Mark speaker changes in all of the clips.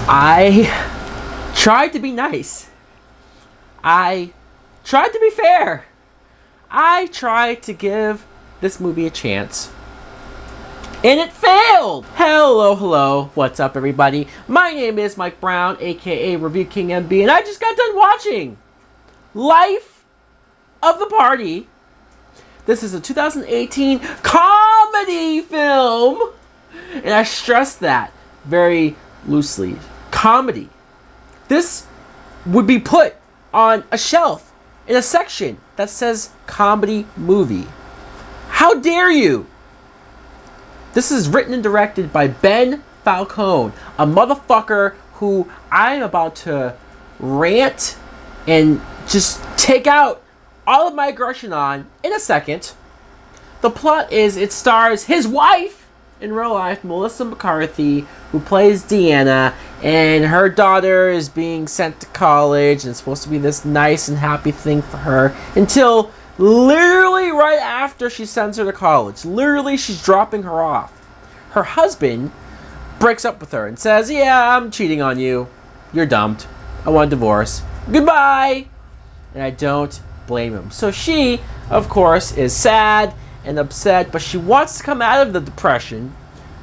Speaker 1: I tried to be nice. I tried to be fair. I tried to give this movie a chance. And it failed! Hello, what's up everybody? My name is Mike Brown, aka ReviewKingMB, and I just got done watching Life of the Party. This is a 2018 comedy film! And I stress that very loosely. Comedy. This would be put on a shelf in a section that says comedy movie. How dare you? This is written and directed by Ben Falcone, a motherfucker who I'm about to rant and just take out all of my aggression on in a second. The plot is it stars his wife in real life, Melissa McCarthy, who plays Deanna, and her daughter is being sent to college and it's supposed to be this nice and happy thing for her until literally right after she sends her to college. Literally, she's dropping her off. Her husband breaks up with her and says, "Yeah, I'm cheating on you. You're dumped. I want a divorce. Goodbye." And I don't blame him. So she, of course, is sad and upset, but she wants to come out of the depression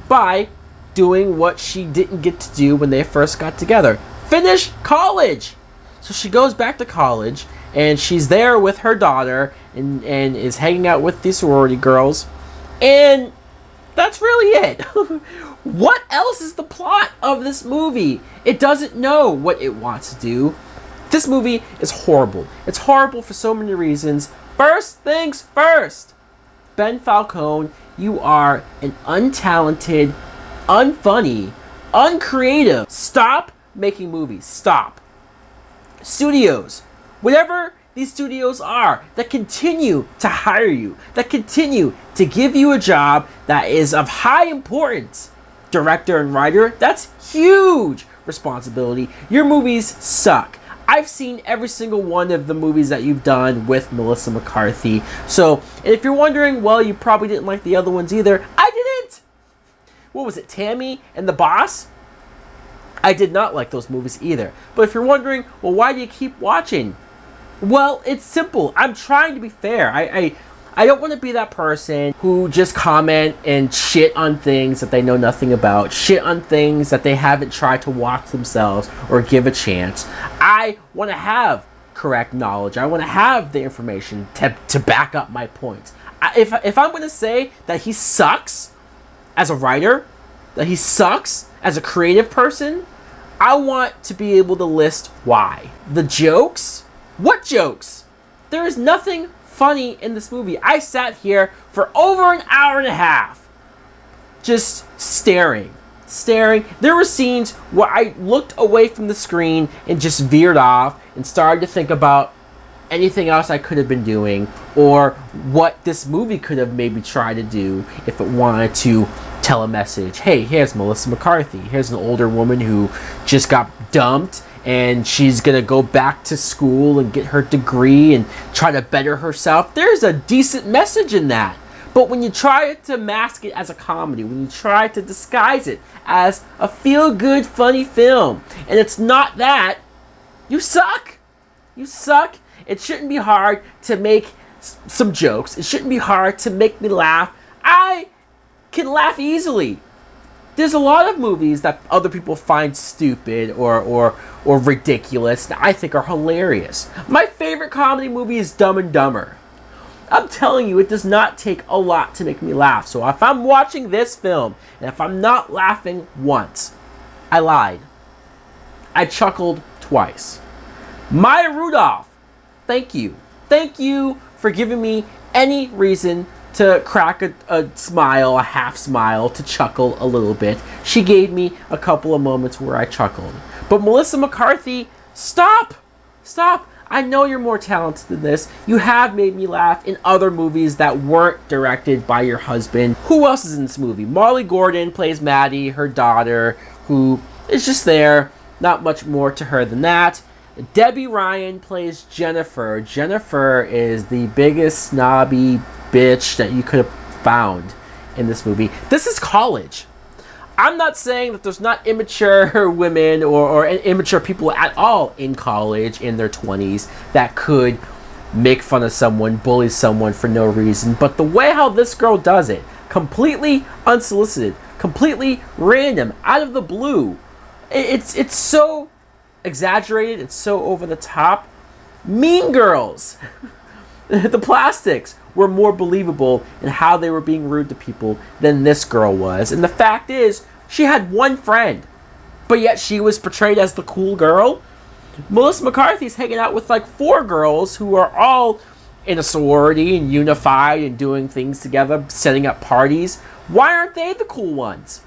Speaker 1: by doing what she didn't get to do when they first got together. Finish college! So she goes back to college, and she's there with her daughter, and is hanging out with the sorority girls, and that's really it. What else is the plot of this movie? It doesn't know what it wants to do. This movie is horrible. It's horrible for so many reasons. First things first. Ben Falcone, you are an untalented, unfunny, uncreative. Stop making movies. Stop. Studios, whatever these studios are, that continue to hire you, that continue to give you a job that is of high importance. Director and writer, that's huge responsibility. Your movies suck. I've seen every single one of the movies that you've done with Melissa McCarthy. So, and if you're wondering, well, you probably didn't like the other ones either. I didn't! What was it, Tammy and the Boss? I did not like those movies either. But if you're wondering, well, why do you keep watching? Well, it's simple. I'm trying to be fair. I don't want to be that person who just comment and shit on things that they know nothing about, shit on things that they haven't tried to watch themselves or give a chance. I want to have correct knowledge. I want to have the information to back up my points. If I'm going to say that he sucks as a writer, that he sucks as a creative person, I want to be able to list why. The jokes? What jokes? There is nothing funny in this movie. I sat here for over an hour and a half just staring. There were scenes where I looked away from the screen and just veered off and started to think about anything else I could have been doing, or what this movie could have maybe tried to do if it wanted to tell a message. Hey, here's Melissa McCarthy. Here's an older woman who just got dumped, and she's gonna go back to school and get her degree and try to better herself. There's a decent message in that. But when you try to mask it as a comedy, when you try to disguise it as a feel-good, funny film, and it's not that, you suck. You suck. It shouldn't be hard to make some jokes. It shouldn't be hard to make me laugh. I can laugh easily. There's a lot of movies that other people find stupid or ridiculous that I think are hilarious. My favorite comedy movie is Dumb and Dumber. I'm telling you, it does not take a lot to make me laugh. So if I'm watching this film and if I'm not laughing once, I lied. I chuckled twice. Maya Rudolph, thank you. Thank you for giving me any reason to crack a smile, a half smile, to chuckle a little bit. She gave me a couple of moments where I chuckled. But Melissa McCarthy, stop! Stop! I know you're more talented than this. You have made me laugh in other movies that weren't directed by your husband. Who else is in this movie? Molly Gordon plays Maddie, her daughter, who is just there. Not much more to her than that. Debbie Ryan plays Jennifer. Jennifer is the biggest snobby bitch that you could have found in this movie. This is college. I'm not saying that there's not immature women or immature people at all in college in their 20s that could make fun of someone, bully someone for no reason. But the way how this girl does it, completely unsolicited, completely random, out of the blue, it's so exaggerated, it's so over the top. Mean Girls, the Plastics, were more believable in how they were being rude to people than this girl was. And the fact is, she had one friend, but yet she was portrayed as the cool girl. Melissa McCarthy's hanging out with like 4 girls who are all in a sorority and unified and doing things together, setting up parties. Why aren't they the cool ones?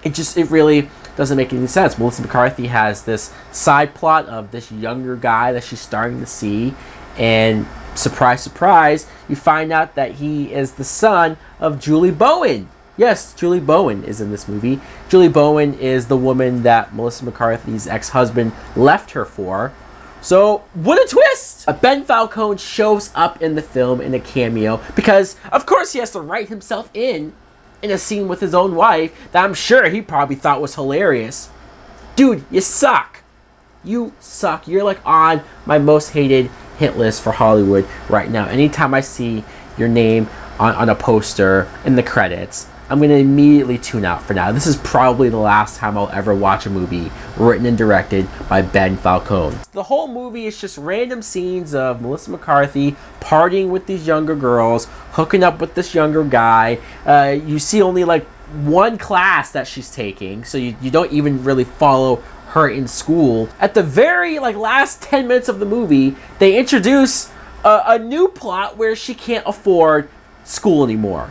Speaker 1: It really doesn't make any sense. Melissa McCarthy has this side plot of this younger guy that she's starting to see, and surprise, surprise, you find out that he is the son of Julie Bowen. Yes, Julie Bowen is in this movie. Julie Bowen is the woman that Melissa McCarthy's ex-husband left her for. So, what a twist! Ben Falcone shows up in the film in a cameo because, of course, he has to write himself in a scene with his own wife that I'm sure he probably thought was hilarious. Dude, you suck. You suck. You're like on my most hated hit list for Hollywood right now. Anytime I see your name on a poster in the credits, I'm going to immediately tune out for now. This is probably the last time I'll ever watch a movie written and directed by Ben Falcone. The whole movie is just random scenes of Melissa McCarthy partying with these younger girls, hooking up with this younger guy. You see only like one class that she's taking, so you don't even really follow her in school. At the very last 10 minutes of the movie, they introduce a new plot where she can't afford school anymore.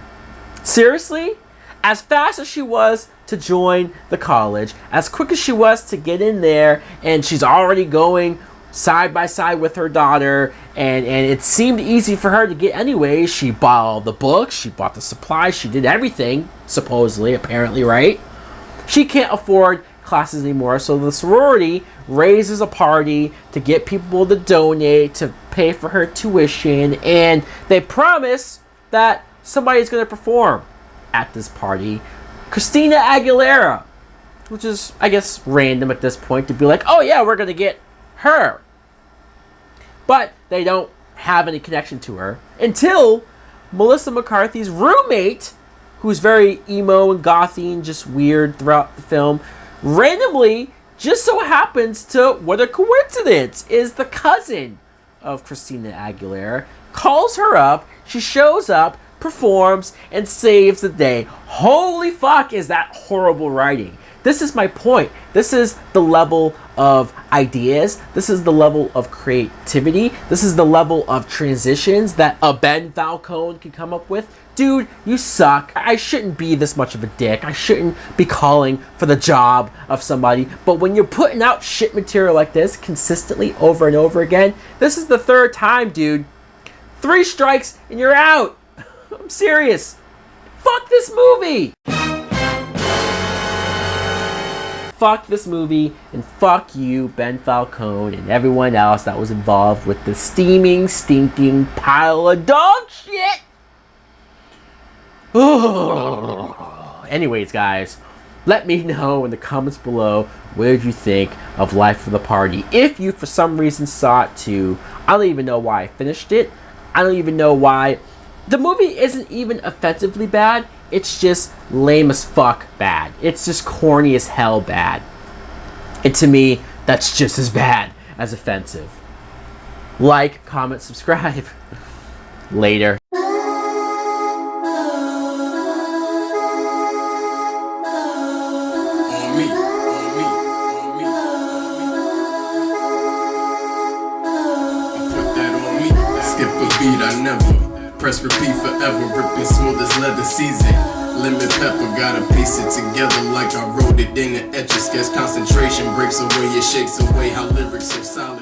Speaker 1: Seriously? As fast as she was to join the college, as quick as she was to get in there, and she's already going side by side with her daughter, and it seemed easy for her to get anyway. She bought all the books, she bought the supplies, she did everything, supposedly, apparently, right? She can't afford classes anymore, so the sorority raises a party to get people to donate, to pay for her tuition, and they promise that somebody's going to perform at this party. Christina Aguilera, which is, I guess, random at this point to be like, oh yeah, we're going to get her. But they don't have any connection to her until Melissa McCarthy's roommate, who's very emo and gothy and just weird throughout the film, randomly just so happens to, what a coincidence, is the cousin of Christina Aguilera, calls her up, she shows up, performs, and saves the day. Holy fuck, is that horrible writing. This is my point. This is the level of ideas. This is the level of creativity. This is the level of transitions that a Ben Falcone can come up with. Dude, you suck. I shouldn't be this much of a dick. I shouldn't be calling for the job of somebody. But when you're putting out shit material like this consistently over and over again, this is the 3rd time, dude. 3 strikes and you're out. I'm serious. Fuck this movie. Fuck this movie, and fuck you, Ben Falcone, and everyone else that was involved with the steaming, stinking pile of dog shit. Anyways, guys, let me know in the comments below, what did you think of Life of the Party? If you, for some reason, saw it too, I don't even know why I finished it. I don't even know why. The movie isn't even offensively bad. It's just lame as fuck bad. It's just corny as hell bad. And to me, that's just as bad as offensive. Like, comment, subscribe. Later.
Speaker 2: Skip a beat, I never press repeat forever, ripping smooth as leather season. Lemon pepper, gotta piece it together like I wrote it in an etch a sketch. Concentration breaks away, it shakes away how lyrics are solid.